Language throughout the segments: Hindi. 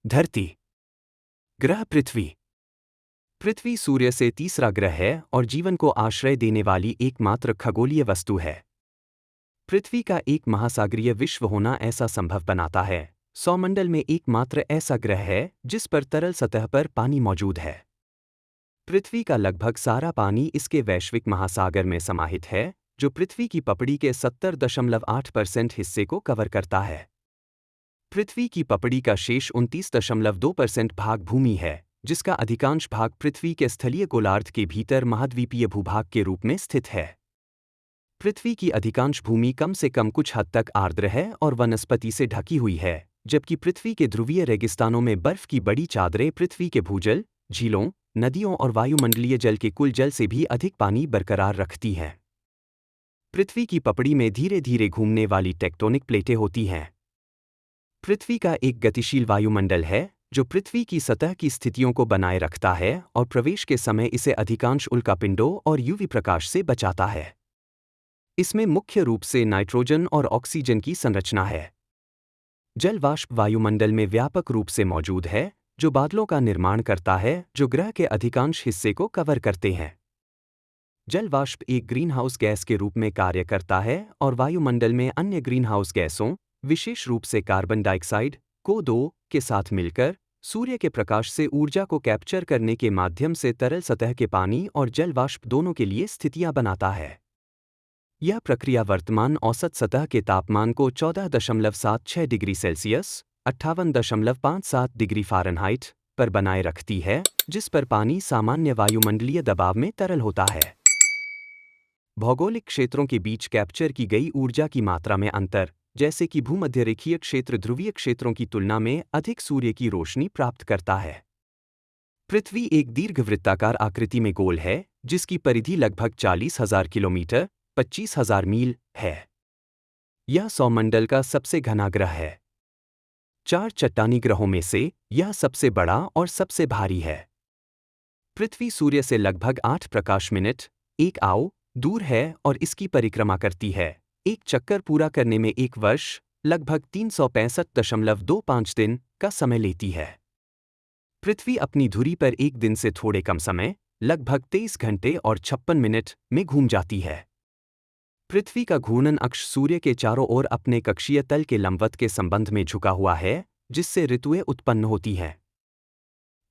धरती। ग्रह पृथ्वी। पृथ्वी सूर्य से तीसरा ग्रह है और जीवन को आश्रय देने वाली एकमात्र खगोलीय वस्तु है। पृथ्वी का एक महासागरीय विश्व होना ऐसा संभव बनाता है। सौरमंडल में एकमात्र ऐसा ग्रह है जिस पर तरल सतह पर पानी मौजूद है। पृथ्वी का लगभग सारा पानी इसके वैश्विक महासागर में समाहित है, जो पृथ्वी की पपड़ी के 70.8% हिस्से को कवर करता है। पृथ्वी की पपड़ी का शेष 29.2% भाग भूमि है, जिसका अधिकांश भाग पृथ्वी के स्थलीय गोलार्ध के भीतर महाद्वीपीय भूभाग के रूप में स्थित है। पृथ्वी की अधिकांश भूमि कम से कम कुछ हद तक आर्द्र है और वनस्पति से ढकी हुई है, जबकि पृथ्वी के ध्रुवीय रेगिस्तानों में बर्फ की बड़ी चादरें पृथ्वी के भूजल, झीलों, नदियों और वायुमंडलीय जल के कुल जल से भी अधिक पानी बरकरार रखती हैं। पृथ्वी की पपड़ी में धीरे धीरे घूमने वाली टेक्टोनिक प्लेटें होती हैं। पृथ्वी का एक गतिशील वायुमंडल है जो पृथ्वी की सतह की स्थितियों को बनाए रखता है और प्रवेश के समय इसे अधिकांश उल्कापिंडों और यूवी प्रकाश से बचाता है। इसमें मुख्य रूप से नाइट्रोजन और ऑक्सीजन की संरचना है। जल वाष्प वायुमंडल में व्यापक रूप से मौजूद है, जो बादलों का निर्माण करता है जो ग्रह के अधिकांश हिस्से को कवर करते हैं। जल वाष्प एक ग्रीनहाउस गैस के रूप में कार्य करता है और वायुमंडल में अन्य ग्रीनहाउस गैसों, विशेष रूप से कार्बन डाइऑक्साइड, CO2 के साथ मिलकर सूर्य के प्रकाश से ऊर्जा को कैप्चर करने के माध्यम से तरल सतह के पानी और जल वाष्प दोनों के लिए स्थितियां बनाता है। यह प्रक्रिया वर्तमान औसत सतह के तापमान को 14.76 डिग्री सेल्सियस 58.57 डिग्री फ़ारेनहाइट पर बनाए रखती है, जिस पर पानी सामान्य वायुमंडलीय दबाव में तरल होता है। भौगोलिक क्षेत्रों के बीच कैप्चर की गई ऊर्जा की मात्रा में अंतर, जैसे कि भूमध्यरेखीय क्षेत्र ध्रुवीय क्षेत्रों की तुलना में अधिक सूर्य की रोशनी प्राप्त करता है। पृथ्वी एक दीर्घवृत्ताकार आकृति में गोल है, जिसकी परिधि लगभग 40,000 किलोमीटर 25,000 मील है। यह सौरमंडल का सबसे घना ग्रह है। 4 चट्टानी ग्रहों में से यह सबसे बड़ा और सबसे भारी है। पृथ्वी सूर्य से लगभग 8 प्रकाश मिनट (1 आव) दूर है और इसकी परिक्रमा करती है। एक चक्कर पूरा करने में एक वर्ष लगभग 365.25 दिन का समय लेती है। पृथ्वी अपनी धुरी पर एक दिन से थोड़े कम समय, लगभग 23 घंटे और 56 मिनट में घूम जाती है। पृथ्वी का घूर्णन अक्ष सूर्य के चारों ओर अपने कक्षीय तल के लंबवत के संबंध में झुका हुआ है, जिससे ऋतुएं उत्पन्न होती हैं।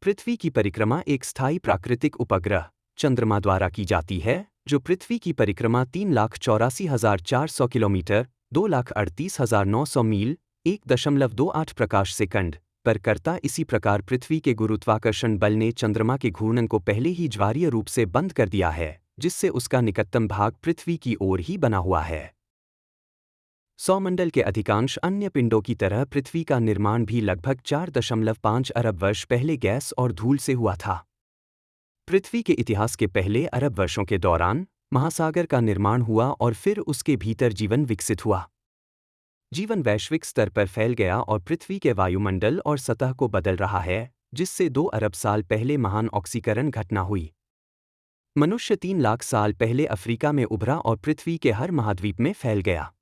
पृथ्वी की परिक्रमा एक स्थायी प्राकृतिक उपग्रह चंद्रमा द्वारा की जाती है, जो पृथ्वी की परिक्रमा 3,84,400 किलोमीटर 2,38,900 मील 1.28 प्रकाश सेकंड पर करता। इसी प्रकार पृथ्वी के गुरुत्वाकर्षण बल ने चंद्रमा के घूर्णन को पहले ही ज्वारीय रूप से बंद कर दिया है, जिससे उसका निकटतम भाग पृथ्वी की ओर ही बना हुआ है। सौरमंडल के अधिकांश अन्य पिंडों की तरह पृथ्वी का निर्माण भी लगभग 4.5 अरब वर्ष पहले गैस और धूल से हुआ था। पृथ्वी के इतिहास के पहले अरब वर्षों के दौरान महासागर का निर्माण हुआ और फिर उसके भीतर जीवन विकसित हुआ। जीवन वैश्विक स्तर पर फैल गया और पृथ्वी के वायुमंडल और सतह को बदल रहा है, जिससे 2 अरब साल पहले महान ऑक्सीकरण घटना हुई। मनुष्य 3 लाख साल पहले अफ्रीका में उभरा और पृथ्वी के हर महाद्वीप में फैल गया।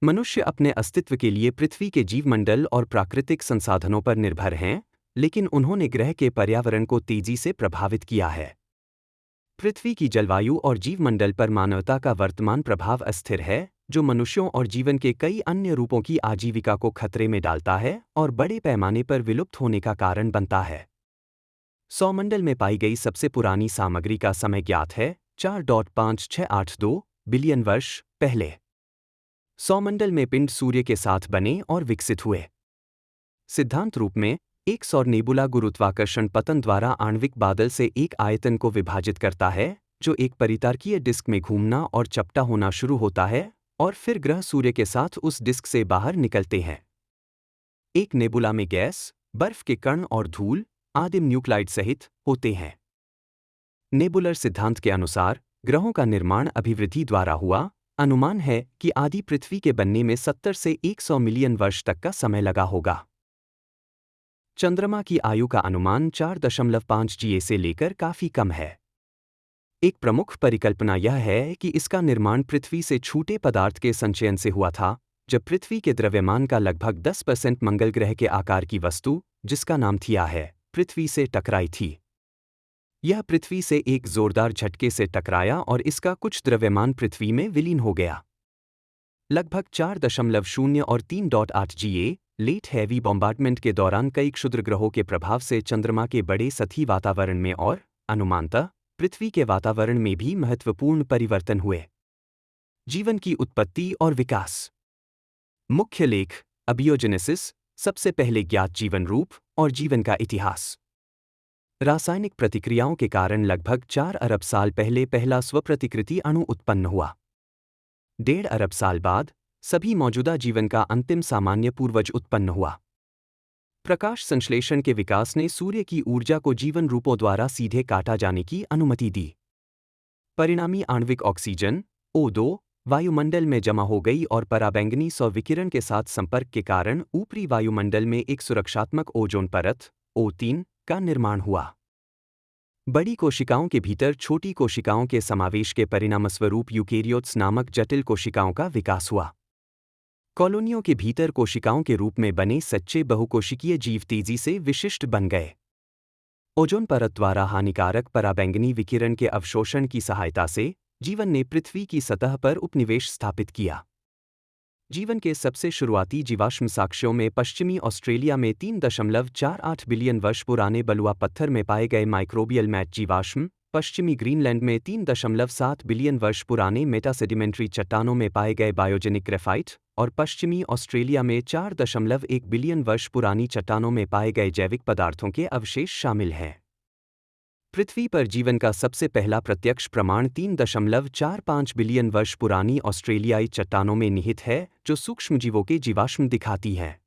मनुष्य अपने अस्तित्व के लिए पृथ्वी के जीवमंडल और प्राकृतिक संसाधनों पर निर्भर हैं, लेकिन उन्होंने ग्रह के पर्यावरण को तेजी से प्रभावित किया है। पृथ्वी की जलवायु और जीवमंडल पर मानवता का वर्तमान प्रभाव अस्थिर है, जो मनुष्यों और जीवन के कई अन्य रूपों की आजीविका को खतरे में डालता है और बड़े पैमाने पर विलुप्त होने का कारण बनता है। सौरमंडल में पाई गई सबसे पुरानी सामग्री का समय ज्ञात है 4.5682 बिलियन वर्ष पहले। सौरमंडल में पिंड सूर्य के साथ बने और विकसित हुए। सिद्धांत रूप में एक सौर नेबुला गुरुत्वाकर्षण पतन द्वारा आणविक बादल से एक आयतन को विभाजित करता है, जो एक परितारकीय डिस्क में घूमना और चपटा होना शुरू होता है और फिर ग्रह सूर्य के साथ उस डिस्क से बाहर निकलते हैं। एक नेबुला में गैस, बर्फ के कण और धूल आदिम न्यूक्लाइड सहित होते हैं। नेबुलर सिद्धांत के अनुसार ग्रहों का निर्माण अभिवृद्धि द्वारा हुआ। अनुमान है कि आदि पृथ्वी के बनने में 70 से 100 मिलियन वर्ष तक का समय लगा होगा। चंद्रमा की आयु का अनुमान 4.5 GA से लेकर काफी कम है। एक प्रमुख परिकल्पना यह है कि इसका निर्माण पृथ्वी से छूटे पदार्थ के संचयन से हुआ था, जब पृथ्वी के द्रव्यमान का लगभग 10% मंगल ग्रह के आकार की वस्तु, जिसका नाम थिया है, पृथ्वी से टकराई थी। यह पृथ्वी से एक जोरदार झटके से टकराया और इसका कुछ द्रव्यमान पृथ्वी में विलीन हो गया। लगभग 4.0 और 3.8 GA लेट हैवी बॉम्बार्डमेंट के दौरान कई क्षुद्रग्रहों के प्रभाव से चंद्रमा के बड़े सतही वातावरण में और, अनुमानतः, पृथ्वी के वातावरण में भी महत्वपूर्ण परिवर्तन हुए। जीवन की उत्पत्ति और विकास। मुख्य लेख: अबियोजेनेसिस, सबसे पहले ज्ञात जीवन रूप और जीवन का इतिहास। रासायनिक प्रतिक्रियाओं के कारण लगभग 4 अरब साल पहले पहला स्वप्रतिकृति अणु उत्पन्न हुआ। 1.5 अरब साल बाद सभी मौजूदा जीवन का अंतिम सामान्य पूर्वज उत्पन्न हुआ। प्रकाश संश्लेषण के विकास ने सूर्य की ऊर्जा को जीवन रूपों द्वारा सीधे काटा जाने की अनुमति दी। परिणामी आणविक ऑक्सीजन O2 वायुमंडल में जमा हो गई और पराबैंगनी विकिरण के साथ संपर्क के कारण ऊपरी वायुमंडल में एक सुरक्षात्मक ओजोन परत O3 का निर्माण हुआ। बड़ी कोशिकाओं के भीतर छोटी कोशिकाओं के समावेश के परिणामस्वरूप यूकेरियोट्स नामक जटिल कोशिकाओं का विकास हुआ। कॉलोनियों के भीतर कोशिकाओं के रूप में बने सच्चे बहुकोशिकीय जीव तेजी से विशिष्ट बन गए। ओजोन परत द्वारा हानिकारक पराबैंगनी विकिरण के अवशोषण की सहायता से जीवन ने पृथ्वी की सतह पर उपनिवेश स्थापित किया। जीवन के सबसे शुरुआती जीवाश्म साक्ष्यों में पश्चिमी ऑस्ट्रेलिया में 3.48 बिलियन वर्ष पुराने बलुआ पत्थर में पाए गए माइक्रोबियल मैट जीवाश्म, पश्चिमी ग्रीनलैंड में 3.7 बिलियन वर्ष पुराने मेटासेडिमेंट्री चट्टानों में पाए गए बायोजेनिक ग्रेफाइट और पश्चिमी ऑस्ट्रेलिया में 4.1 बिलियन वर्ष पुरानी चट्टानों में पाए गए जैविक पदार्थों के अवशेष शामिल हैं। पृथ्वी पर जीवन का सबसे पहला प्रत्यक्ष प्रमाण 3.45 बिलियन वर्ष पुरानी ऑस्ट्रेलियाई चट्टानों में निहित है, जो सूक्ष्मजीवों के जीवाश्म दिखाती हैं।